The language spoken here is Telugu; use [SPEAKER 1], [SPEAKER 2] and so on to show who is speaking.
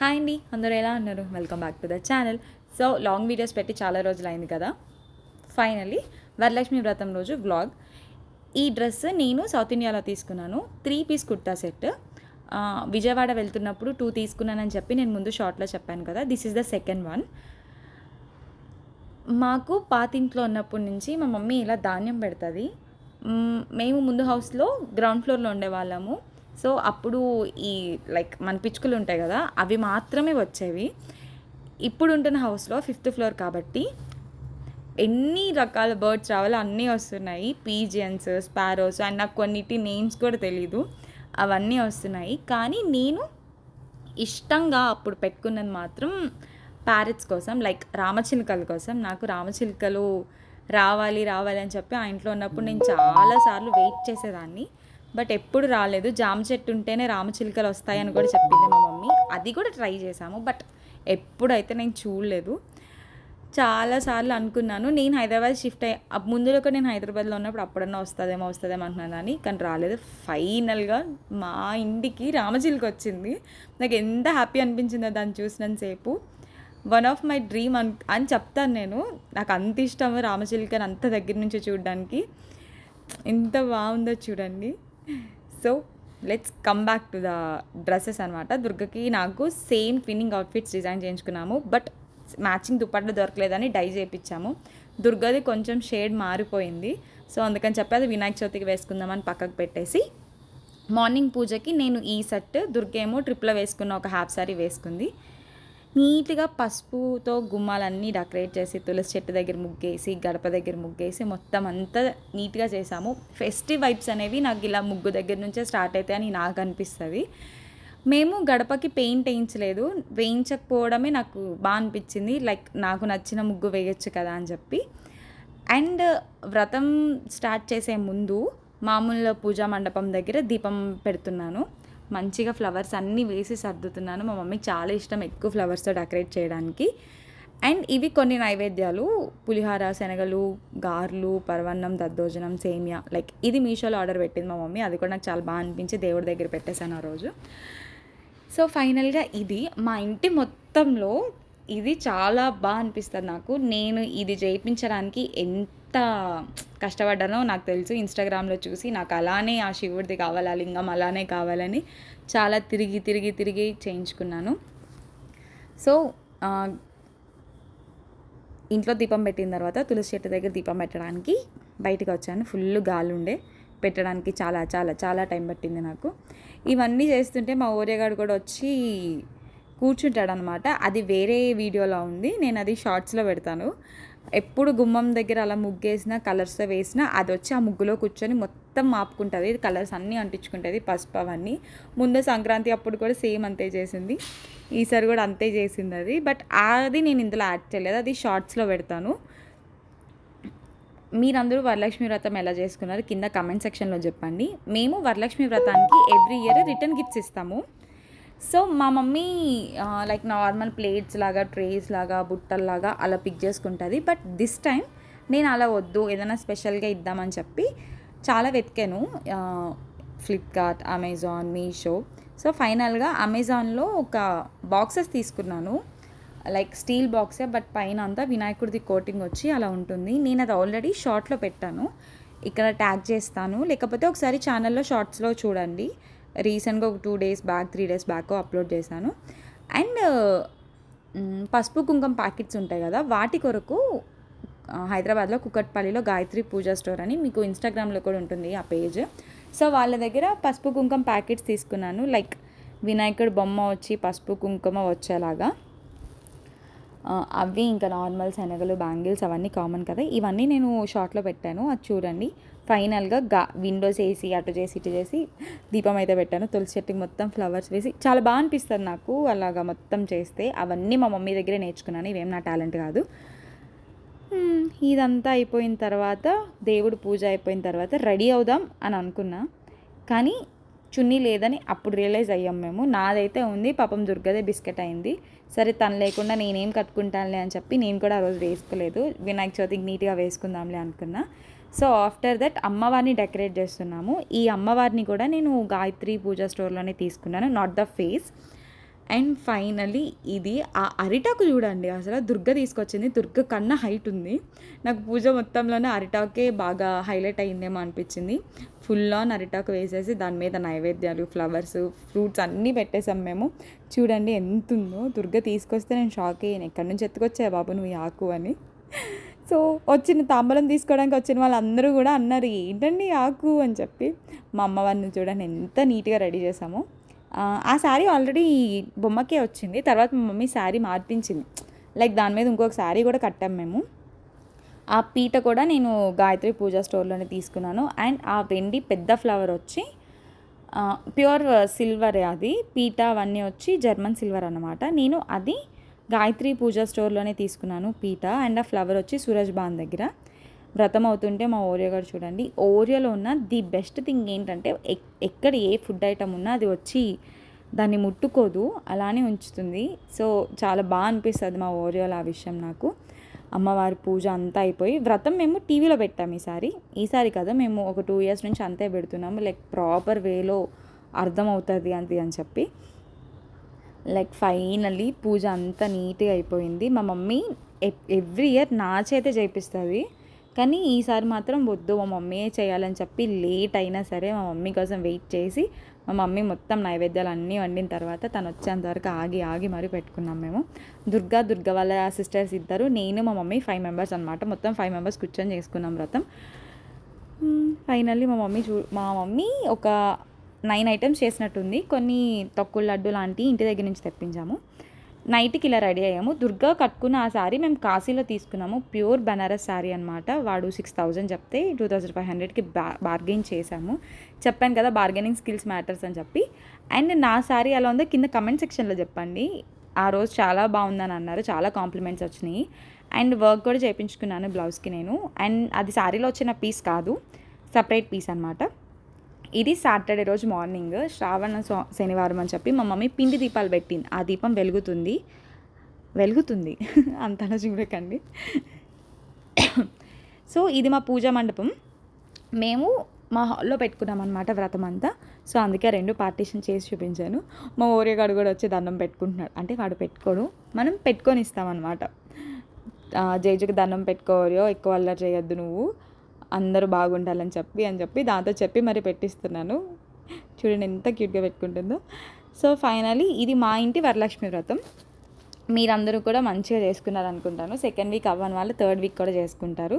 [SPEAKER 1] హాయ్ అండి, అందరూ ఎలా ఉన్నారు? Welcome back to the channel. So long videos పెట్టి చాలా రోజులు అయింది కదా. ఫైనల్లీ వరలక్ష్మి వ్రతం రోజు వ్లాగ్. ఈ డ్రెస్ నేను సౌత్ ఇండియాలో తీసుకున్నాను. 3 పీస్ కుర్తా సెట్. విజయవాడ వెళ్తున్నప్పుడు 2 తీసుకున్నానని చెప్పి నేను ముందు షార్ట్లో చెప్పాను కదా. This is the second one. మాకు పాతింట్లో ఉన్నప్పటి నుంచి మా మమ్మీ ఇలా ధాన్యం పెడుతుంది. మేము ముందు హౌస్లో గ్రౌండ్ ఫ్లోర్లో ఉండేవాళ్ళము. సో అప్పుడు ఈ లైక్ మన పిచ్చుకలు ఉంటాయి కదా, అవి మాత్రమే వచ్చేవి. ఇప్పుడు ఉంటున్న హౌస్లో 5th ఫ్లోర్ కాబట్టి ఎన్ని రకాల బర్డ్స్ రావాలో అన్నీ వస్తున్నాయి. పీజియన్స్, స్పారోస్ అండ్ నాకు కొన్నిటి నేమ్స్ కూడా తెలీదు, అవన్నీ వస్తున్నాయి. కానీ నేను ఇష్టంగా అప్పుడు పెట్టుకున్నది మాత్రం ప్యారెట్స్ కోసం, లైక్ రామచిలుకల కోసం. నాకు రామచిలుకలు రావాలి రావాలి అని చెప్పి ఆ ఇంట్లో ఉన్నప్పుడు నేను చాలాసార్లు వెయిట్ చేసేదాన్ని. బట్ ఎప్పుడు రాలేదు. జామ చెట్టు ఉంటేనే రామచిలుకలు వస్తాయని కూడా చెప్పింది మా మమ్మీ. అది కూడా ట్రై చేశాము, బట్ ఎప్పుడైతే నేను చూడలేదు. చాలాసార్లు అనుకున్నాను. నేను హైదరాబాద్ షిఫ్ట్ అయ్యి ముందులో కూడా నేను హైదరాబాద్లో ఉన్నప్పుడు అప్పుడన్నా వస్తుందేమో అంటున్నాను అని, కానీ రాలేదు. ఫైనల్గా మా ఇంటికి రామచిలుక వచ్చింది. నాకు ఎంత హ్యాపీ అనిపించిందో దాన్ని చూసినంతసేపు. వన్ ఆఫ్ మై డ్రీమ్ అని చెప్తాను నేను. నాకు అంత ఇష్టం రామచిలుకని అంత దగ్గర నుంచి చూడడానికి. ఎంత బాగుందో చూడండి. So let's come back to the dresses అనమాట. దుర్గకి నాకు సేమ్ ట్విన్నింగ్ అవుట్ఫిట్స్ డిజైన్ చేయించుకున్నాము. బట్ మ్యాచింగ్ దుప్పట్లు దొరకలేదని డై చేయించాము. దుర్గది కొంచెం షేడ్ మారిపోయింది. సో అందుకని చెప్పి అది వినాయక చవితికి వేసుకుందామని పక్కకు పెట్టేసి, మార్నింగ్ పూజకి నేను ఈ సెట్, దుర్గేమో ట్రిప్లో వేసుకున్న ఒక హాఫ్ సారీ వేసుకుంది. నీట్గా పసుపుతో గుమ్మాలన్నీ డెకరేట్ చేసి, తులసి చెట్టు దగ్గర ముగ్గేసి, గడప దగ్గర ముగ్గేసి, మొత్తం అంతా నీట్గా చేసాము. ఫెస్టివ్ వైబ్స్ అనేవి నాకు ఇలా ముగ్గు దగ్గర నుంచే స్టార్ట్ అవుతాయని నాకు అనిపిస్తుంది. మేము గడపకి పెయింట్ వేయించలేదు. వేయించకపోవడమే నాకు బాగా అనిపించింది. లైక్ నాకు నచ్చిన ముగ్గు వేయొచ్చు కదా అని చెప్పి. అండ్ వ్రతం స్టార్ట్ చేసే ముందు మామూలు పూజా మండపం దగ్గర దీపం పెడుతున్నాను. మంచిగా ఫ్లవర్స్ అన్నీ వేసి సర్దుతున్నాను. మా మమ్మీకి చాలా ఇష్టం ఎక్కువ ఫ్లవర్స్తో డెకరేట్ చేయడానికి. అండ్ ఇవి కొన్ని నైవేద్యాలు: పులిహార, శనగలు, గార్లు, పరవన్నం, దద్దోజనం, సేమియా. లైక్ ఇది మీషోలో ఆర్డర్ పెట్టింది మా మమ్మీ. అది కూడా నాకు చాలా బాగా అనిపించి దేవుడి దగ్గర పెట్టేశాను ఆ రోజు. సో ఫైనల్గా ఇది మా ఇంటి మొత్తంలో ఇది చాలా బాగా అనిపిస్తుంది నాకు. నేను ఇది చేయించడానికి ఎంత కష్టపడ్డానో నాకు తెలుసు. ఇన్స్టాగ్రామ్లో చూసి నాకు అలానే ఆ శివుడిది కావాలి, ఆ లింగం అలానే కావాలని చాలా తిరిగి చేయించుకున్నాను. సో ఇంట్లో దీపం పెట్టిన తర్వాత తులసి చెట్టు దగ్గర దీపం పెట్టడానికి బయటకు వచ్చాను. ఫుల్ గాలి ఉండే, పెట్టడానికి చాలా చాలా చాలా టైం పట్టింది నాకు. ఇవన్నీ చేస్తుంటే మా ఓరియగాడు కూడా వచ్చి కూర్చుంటాడనమాట. అది వేరే వీడియోలో ఉంది, నేను అది షార్ట్స్లో పెడతాను. ఎప్పుడు గుమ్మం దగ్గర అలా ముగ్గేసినా, కలర్స్తో వేసినా అది వచ్చి ఆ ముగ్గులో కూర్చొని మొత్తం మాపుకుంటుంది. కలర్స్ అన్నీ అంటించుకుంటుంది, పసుపు అవన్నీ. ముందు సంక్రాంతి అప్పుడు కూడా సేమ్ అంతే చేసింది, ఈసారి కూడా అంతే చేసింది అది. బట్ అది నేను ఇందులో యాడ్ చేయలేదు, అది షార్ట్స్లో పెడతాను. మీరందరూ వరలక్ష్మి వ్రతం ఎలా చేసుకున్నారు కింద కమెంట్ సెక్షన్లో చెప్పండి. మేము వరలక్ష్మి వ్రతానికి ఎవ్రీ ఇయర్ రిటర్న్ గిఫ్ట్స్ ఇస్తాము. సో మా మమ్మీ లైక్ నార్మల్ ప్లేట్స్ లాగా, ట్రేస్ లాగా, బుట్టల్లాగా అలా పిక్ చేసుకుంటుంది. బట్ దిస్ టైం నేను అలా వద్దు, ఏదైనా స్పెషల్గా ఇద్దామని చెప్పి చాలా వెతికాను. Flipkart, Amazon, Meesho. సో ఫైనల్గా అమెజాన్లో ఒక బాక్సెస్ తీసుకున్నాను. లైక్ స్టీల్ బాక్సే, బట్ పైన అంతా వినాయకుడిది కోటింగ్ వచ్చి అలా ఉంటుంది. నేను అది ఆల్రెడీ షార్ట్లో పెట్టాను, ఇక్కడ ట్యాగ్ చేస్తాను. లేకపోతే ఒకసారి ఛానల్లో షార్ట్స్లో చూడండి. రీసెంట్గా ఒక 2 days back, 3 days back upload చేశాను. అండ్ పసుపు కుంకుమ ప్యాకెట్స్ ఉంటాయి కదా, వాటి కొరకు హైదరాబాద్లో కుకట్పల్లిలో గాయత్రి పూజా స్టోర్ అని, మీకు ఇన్స్టాగ్రామ్లో కూడా ఉంటుంది ఆ పేజ్. సో వాళ్ళ దగ్గర పసుపు కుంకుమ ప్యాకెట్స్ తీసుకున్నాను. లైక్ వినాయకుడు బొమ్మ వచ్చి పసుపు కుంకుమ వచ్చేలాగా. అవి ఇంకా నార్మల్ శనగలు, బ్యాంగిల్స్ అవన్నీ కామన్ కదా. ఇవన్నీ నేను షార్ట్లో పెట్టాను, అది చూడండి. ఫైనల్గా విండోస్ వేసి, అటు చేసి ఇటు చేసి దీపం అయితే పెట్టాను. తులసి చెట్టుకి మొత్తం ఫ్లవర్స్ వేసి చాలా బాగా అనిపిస్తుంది నాకు అలాగా మొత్తం చేస్తే. అవన్నీ మా మమ్మీ దగ్గరే నేర్చుకున్నాను, ఇవేం నా టాలెంట్ కాదు. ఇదంతా అయిపోయిన తర్వాత, దేవుడు పూజ అయిపోయిన తర్వాత రెడీ అవుదాం అని అనుకున్నా, కానీ చున్నీ లేదని అప్పుడు రియలైజ్ అయ్యాం మేము. నాదైతే ఉంది, పాపం దుర్గదే బిస్కెట్ అయింది. సరే తను లేకుండా నేనేం కట్టుకుంటానులే అని చెప్పి నేను కూడా ఆ రోజు వేసుకోలేదు. వినాయక చవితికి నీట్గా వేసుకుందాంలే అనుకున్నా. సో ఆఫ్టర్ దట్ అమ్మవారిని డెకరేట్ చేస్తున్నాము. ఈ అమ్మవారిని కూడా నేను గాయత్రి పూజా స్టోర్లోనే తీసుకున్నాను, not the face. And finally ఇది ఆ అరిటాకు చూడండి, అసలు దుర్గ తీసుకొచ్చింది. దుర్గ కన్నా హైట్ ఉంది. నాకు పూజ మొత్తంలోనే అరిటాకే బాగా హైలైట్ అయ్యిందేమో అనిపించింది. ఫుల్ ఆన్ అరిటాకు వేసేసి దాని మీద నైవేద్యాలు, ఫ్లవర్స్, ఫ్రూట్స్ అన్నీ పెట్టేసాం మేము. చూడండి ఎంత ఉందో. దుర్గ తీసుకొస్తే నేను షాక్ అయ్యాను, ఎక్కడి నుంచి ఎత్తుకొచ్చావు బాబు నువ్వు ఈ ఆకు అని. సో వచ్చిన తాంబూలం తీసుకోవడానికి వచ్చిన వాళ్ళందరూ కూడా అన్నారు, ఏంటండి ఈ ఆకు అని చెప్పి. మా అమ్మవారిని చూడండి ఎంత నీట్గా రెడీ చేసామో. ఆ శారీ ఆల్రెడీ బొమ్మకే వచ్చింది. తర్వాత మా మమ్మీ శారీ మార్పించింది. లైక్ దాని మీద ఇంకొక శారీ కూడా కట్టాం మేము. ఆ పీట కూడా నేను గాయత్రి పూజ స్టోర్లోనే తీసుకున్నాను. అండ్ ఆ వెండి పెద్ద ఫ్లవర్ వచ్చి ప్యూర్ సిల్వరే. అది పీట అవన్నీ వచ్చి జర్మన్ సిల్వర్ అన్నమాట. నేను అది గాయత్రి పూజ స్టోర్లోనే తీసుకున్నాను పీట. అండ్ ఆ ఫ్లవర్ వచ్చి సూరజ్ బాన్ దగ్గర. వ్రతం అవుతుంటే మా ఓరియో గారు చూడండి, ఓరియోలో ఉన్న ది బెస్ట్ థింగ్ ఏంటంటే ఎక్కడ ఏ ఫుడ్ ఐటమ్ ఉన్నా అది వచ్చి దాన్ని ముట్టుకోదు, అలానే ఉంచుతుంది. సో చాలా బాగా అనిపిస్తుంది మా ఓరియోలో ఆ విషయం నాకు. అమ్మవారి పూజ అంతా అయిపోయి వ్రతం మేము టీవీలో పెట్టాము ఈసారి కదా, మేము ఒక 2 years నుంచి అంతే పెడుతున్నాము. లైక్ ప్రాపర్ వేలో అర్థమవుతుంది అది అని చెప్పి. లైక్ ఫైనల్లీ పూజ అంతా నీట్గా అయిపోయింది. మా మమ్మీ ఎవ్రీ ఇయర్ నా చేతే చేపిస్తుంది, కానీ ఈసారి మాత్రం వద్దు మా మమ్మీయే చేయాలని చెప్పి లేట్ అయినా సరే మా మమ్మీ కోసం వెయిట్ చేసి మా మమ్మీ మొత్తం నైవేద్యాలు అన్నీ వండిన తర్వాత తను వచ్చేంతవరకు ఆగి మరీ పెట్టుకున్నాం మేము. దుర్గ వాళ్ళ సిస్టర్స్ ఇద్దరు, నేను మా మమ్మీ 5 members అనమాట. మొత్తం 5 members కూర్చొని చేసుకున్నాం వ్రతం. ఫైనల్లీ మా మమ్మీ ఒక 9 items చేసినట్టుంది. కొన్ని తొక్కుడు లడ్డు లాంటివి ఇంటి దగ్గర నుంచి తెప్పించాము. నైట్కి ఇలా రెడీ అయ్యాము. దుర్గా కట్టుకున్న ఆ శారీ మేము కాశీలో తీసుకున్నాము. ప్యూర్ బనారస్ శారీ అనమాట. వాడు 6,000 చెప్తే 2,500కి బార్గెయిన్ చేశాము. చెప్పాను కదా బార్గెనింగ్ స్కిల్స్ మ్యాటర్స్ అని చెప్పి. అండ్ నా శారీ ఎలా ఉందో కింద కమెంట్ సెక్షన్లో చెప్పండి. ఆ రోజు చాలా బాగుందని అన్నారు, చాలా కాంప్లిమెంట్స్ వచ్చినాయి. అండ్ వర్క్ కూడా చేయించుకున్నాను బ్లౌజ్కి నేను. అండ్ అది శారీలో వచ్చిన పీస్ కాదు, సపరేట్ పీస్ అనమాట. ఇది సాటర్డే రోజు మార్నింగ్, శ్రావణ శనివారం అని చెప్పి మా మమ్మీ పిండి దీపాలు పెట్టింది. ఆ దీపం వెలుగుతుంది అంతలా చూడకండి. సో ఇది మా పూజా మండపం. మేము మా హాల్లో పెట్టుకున్నాం అనమాట వ్రతం అంతా. సో అందుకే 2 పార్టీషన్ చేసి చూపించాను. మా ఓరియగాడు కూడా వచ్చి దండం పెట్టుకుంటున్నాడు. అంటే వాడు పెట్టుకోడు, మనం పెట్టుకొని ఇస్తామన్నమాట. జేజుకి దండం పెట్టుకోరియో, ఎక్కువ అల్లరి చేయొద్దు నువ్వు, అందరూ బాగుండాలని చెప్పి దాంతో చెప్పి మరి పెట్టిస్తున్నాను. చూడండి ఎంత క్యూట్గా పెట్టుకుంటుందో. సో ఫైనలీ ఇది మా ఇంటి వరలక్ష్మి వ్రతం. మీరందరూ కూడా మంచిగా చేసుకున్నారు అనుకుంటాను. 2nd week అవ్వని వాళ్ళు 3rd week కూడా చేసుకుంటారు.